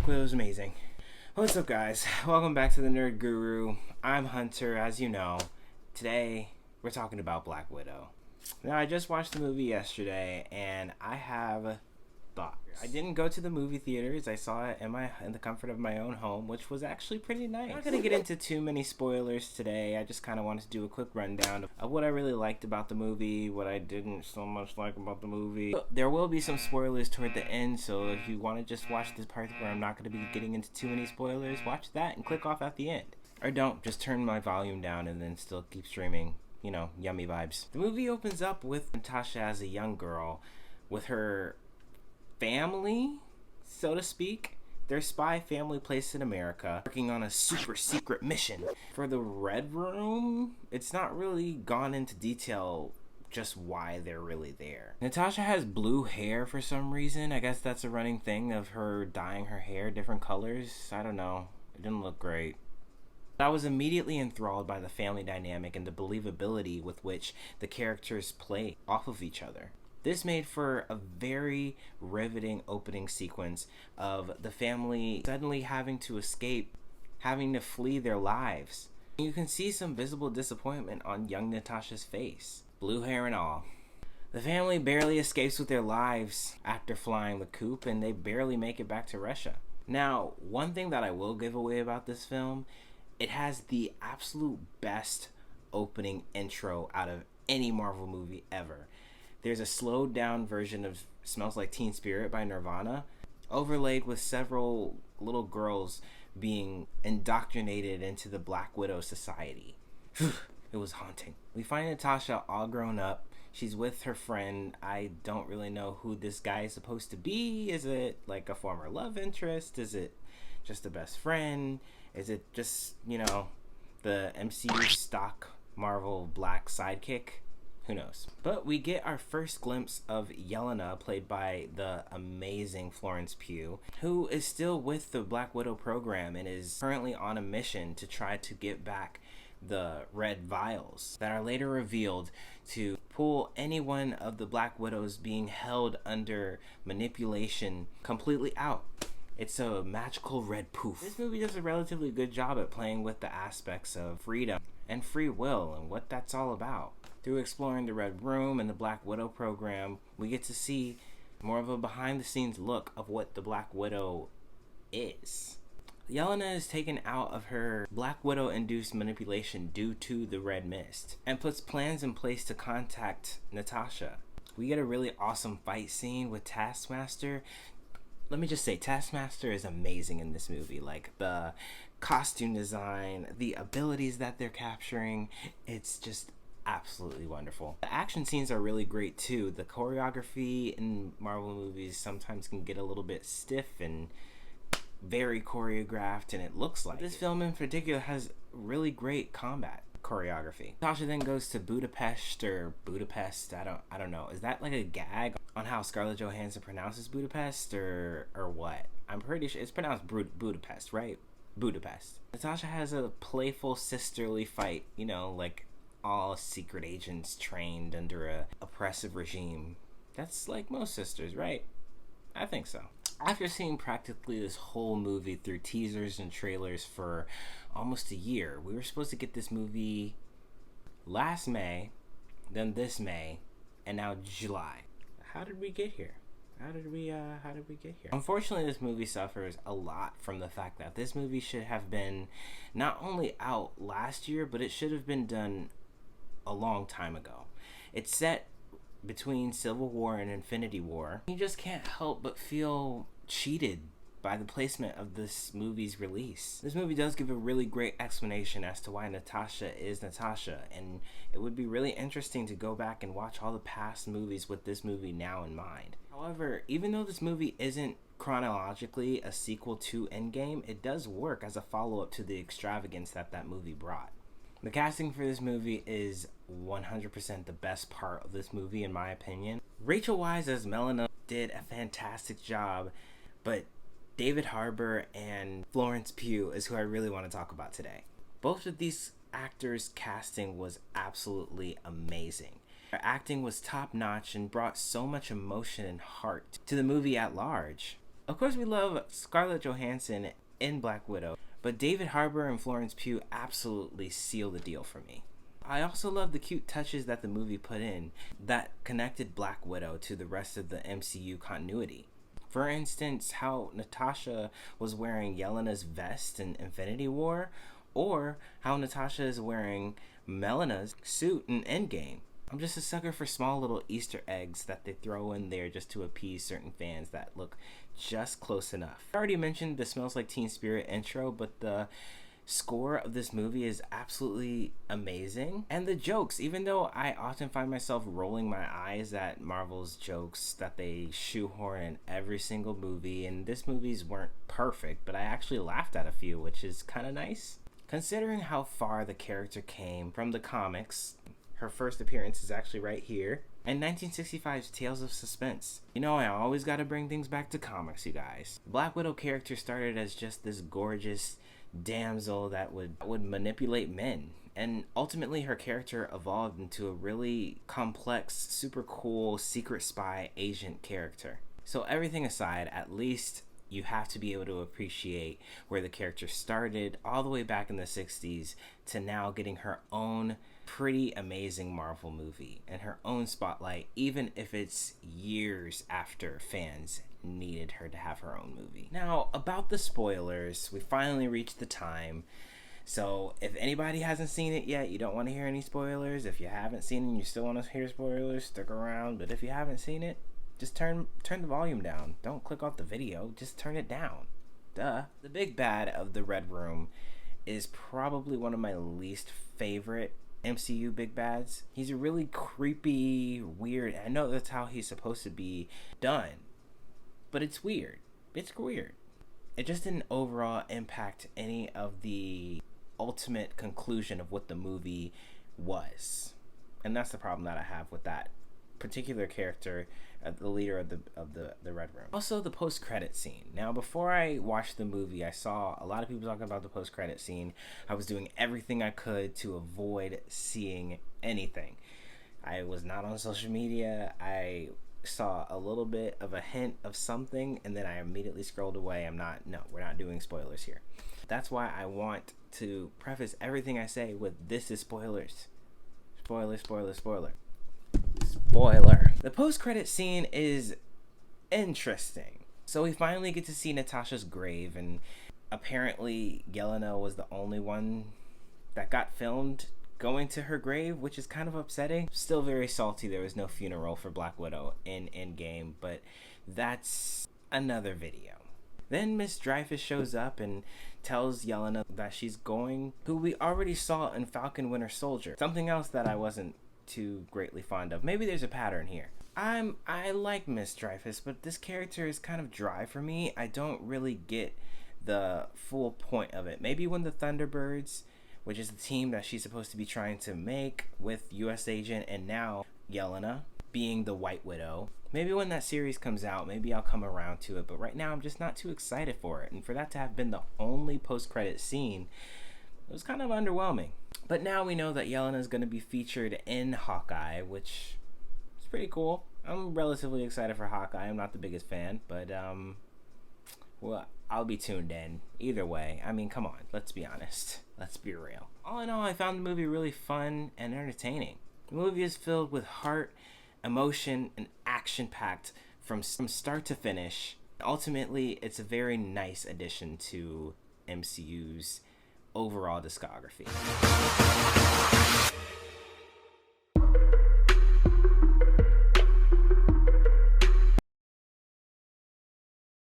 Black Widow is amazing. What's up, guys? Welcome back to the Nerd Guru. I'm Hunter, as you know. Today, we're talking about Black Widow. Now, I just watched the movie yesterday, and I have thoughts. I didn't go to the movie theaters. I saw it in the comfort of my own home, which was actually pretty nice. I'm not gonna get into too many spoilers today. I just kind of wanted to do a quick rundown of what I really liked about the movie, what I didn't so much like about the movie. There will be some spoilers toward the end, so if you want to just watch this part where I'm not going to be getting into too many spoilers, watch that and click off at the end. Or don't, just turn my volume down and then still keep streaming. You know, yummy vibes. The movie opens up with Natasha as a young girl with her family, so to speak. Their spy family placed in America, working on a super secret mission. For the Red Room, it's not really gone into detail just why they're really there. Natasha has blue hair for some reason. I guess that's a running thing of her dyeing her hair different colors. I don't know. It didn't look great. I was immediately enthralled by the family dynamic and the believability with which the characters play off of each other. This made for a very riveting opening sequence of the family suddenly having to escape, having to flee their lives. You can see some visible disappointment on young Natasha's face, blue hair and all. The family barely escapes with their lives after flying the coop, and they barely make it back to Russia. Now, one thing that I will give away about this film, it has the absolute best opening intro out of any Marvel movie ever. There's a slowed down version of Smells Like Teen Spirit by Nirvana, overlaid with several little girls being indoctrinated into the Black Widow society. It was haunting. We find Natasha all grown up. She's with her friend. I don't really know who this guy is supposed to be. Is it like a former love interest? Is it just a best friend? Is it just, you know, the MCU stock Marvel black sidekick? Who knows? But we get our first glimpse of Yelena, played by the amazing Florence Pugh, who is still with the Black Widow program and is currently on a mission to try to get back the red vials that are later revealed to pull any one of the Black Widows being held under manipulation completely out. It's a magical red poof. This movie does a relatively good job at playing with the aspects of freedom and free will and what that's all about. Through exploring the Red Room and the Black Widow program, we get to see more of a behind-the-scenes look of what the Black Widow is. Yelena is taken out of her Black Widow-induced manipulation due to the red mist and puts plans in place to contact Natasha. We get a really awesome fight scene with Taskmaster. Let me just say, Taskmaster is amazing in this movie. Like, the costume design, the abilities that they're capturing, it's just absolutely wonderful. The action scenes are really great too. The choreography in Marvel movies sometimes can get a little bit stiff and very choreographed, and it looks like this film in particular has really great combat choreography. Natasha then goes to Budapest, I don't know. Is that like a gag on how Scarlett Johansson pronounces Budapest or what? I'm pretty sure it's pronounced Budapest, right? Budapest. Natasha has a playful sisterly fight, you know, like all secret agents trained under a oppressive regime. That's like most sisters, right? I think so. After seeing practically this whole movie through teasers and trailers for almost a year, we were supposed to get this movie last May, then this May, and now July. How did we get here? How did we get here? Unfortunately, this movie suffers a lot from the fact that this movie should have been not only out last year, but it should have been done a long time ago. It's set between Civil War and Infinity War. You just can't help but feel cheated by the placement of this movie's release. This movie does give a really great explanation as to why Natasha is Natasha, and it would be really interesting to go back and watch all the past movies with this movie now in mind. However, even though this movie isn't chronologically a sequel to Endgame, it does work as a follow-up to the extravagance that movie brought. The casting for this movie is 100% the best part of this movie, in my opinion. Rachel Weisz as Melina did a fantastic job, but David Harbour and Florence Pugh is who I really want to talk about today. Both of these actors' casting was absolutely amazing. Their acting was top-notch and brought so much emotion and heart to the movie at large. Of course, we love Scarlett Johansson in Black Widow, but David Harbour and Florence Pugh absolutely seal the deal for me. I also love the cute touches that the movie put in that connected Black Widow to the rest of the MCU continuity. For instance, how Natasha was wearing Yelena's vest in Infinity War, or how Natasha is wearing Melena's suit in Endgame. I'm just a sucker for small little Easter eggs that they throw in there just to appease certain fans that look just close enough. I already mentioned the Smells Like Teen Spirit intro, but the score of this movie is absolutely amazing. And the jokes, even though I often find myself rolling my eyes at Marvel's jokes that they shoehorn in every single movie, and this movie's weren't perfect, but I actually laughed at a few, which is kind of nice. Considering how far the character came from the comics, her first appearance is actually right here, and 1965's Tales of Suspense. You know, I always gotta bring things back to comics, you guys. The Black Widow character started as just this gorgeous damsel that would manipulate men, and ultimately her character evolved into a really complex, super cool secret spy agent character. So everything aside, at least you have to be able to appreciate where the character started all the way back in the 60s to now getting her own pretty amazing Marvel movie and her own spotlight, even if it's years after fans needed her to have her own movie. Now, about the spoilers, we finally reached the time. So if anybody hasn't seen it yet, you don't want to hear any spoilers. If you haven't seen it and you still want to hear spoilers, stick around. But if you haven't seen it, just turn the volume down. Don't click off the video, just turn it down. Duh. The big bad of the Red Room is probably one of my least favorite MCU big bads. He's a really creepy, weird, I know that's how he's supposed to be done, but it's weird. It's weird. It just didn't overall impact any of the ultimate conclusion of what the movie was. And that's the problem that I have with that particular character, the leader of the Red Room. Also, the post-credit scene. Now, before I watched the movie, I saw a lot of people talking about the post-credit scene. I was doing everything I could to avoid seeing anything. I was not on social media. I saw a little bit of a hint of something, and then I immediately scrolled away. We're not doing spoilers here. That's why I want to preface everything I say with this is spoilers. Spoiler, spoiler, spoiler. Spoiler. The post-credit scene is interesting. So we finally get to see Natasha's grave, and apparently Yelena was the only one that got filmed going to her grave, which is kind of upsetting. Still very salty there was no funeral for Black Widow in Endgame, but that's another video. Then Miss Dreyfus shows up and tells Yelena that she's going, who we already saw in Falcon Winter Soldier. Something else that I wasn't too greatly fond of. Maybe there's a pattern here. I like Miss Dreyfus, but this character is kind of dry for me. I don't really get the full point of it. Maybe when the Thunderbirds, which is the team that she's supposed to be trying to make with US Agent and now Yelena being the White Widow, maybe when that series comes out, maybe I'll come around to it. But right now I'm just not too excited for it. And for that to have been the only post-credit scene, it was kind of underwhelming. But now we know that Yelena is going to be featured in Hawkeye, which is pretty cool. I'm relatively excited for Hawkeye. I'm not the biggest fan, but well, I'll be tuned in. Either way, I mean, come on, let's be honest. Let's be real. All in all, I found the movie really fun and entertaining. The movie is filled with heart, emotion, and action-packed from start to finish. Ultimately, it's a very nice addition to MCU's overall discography.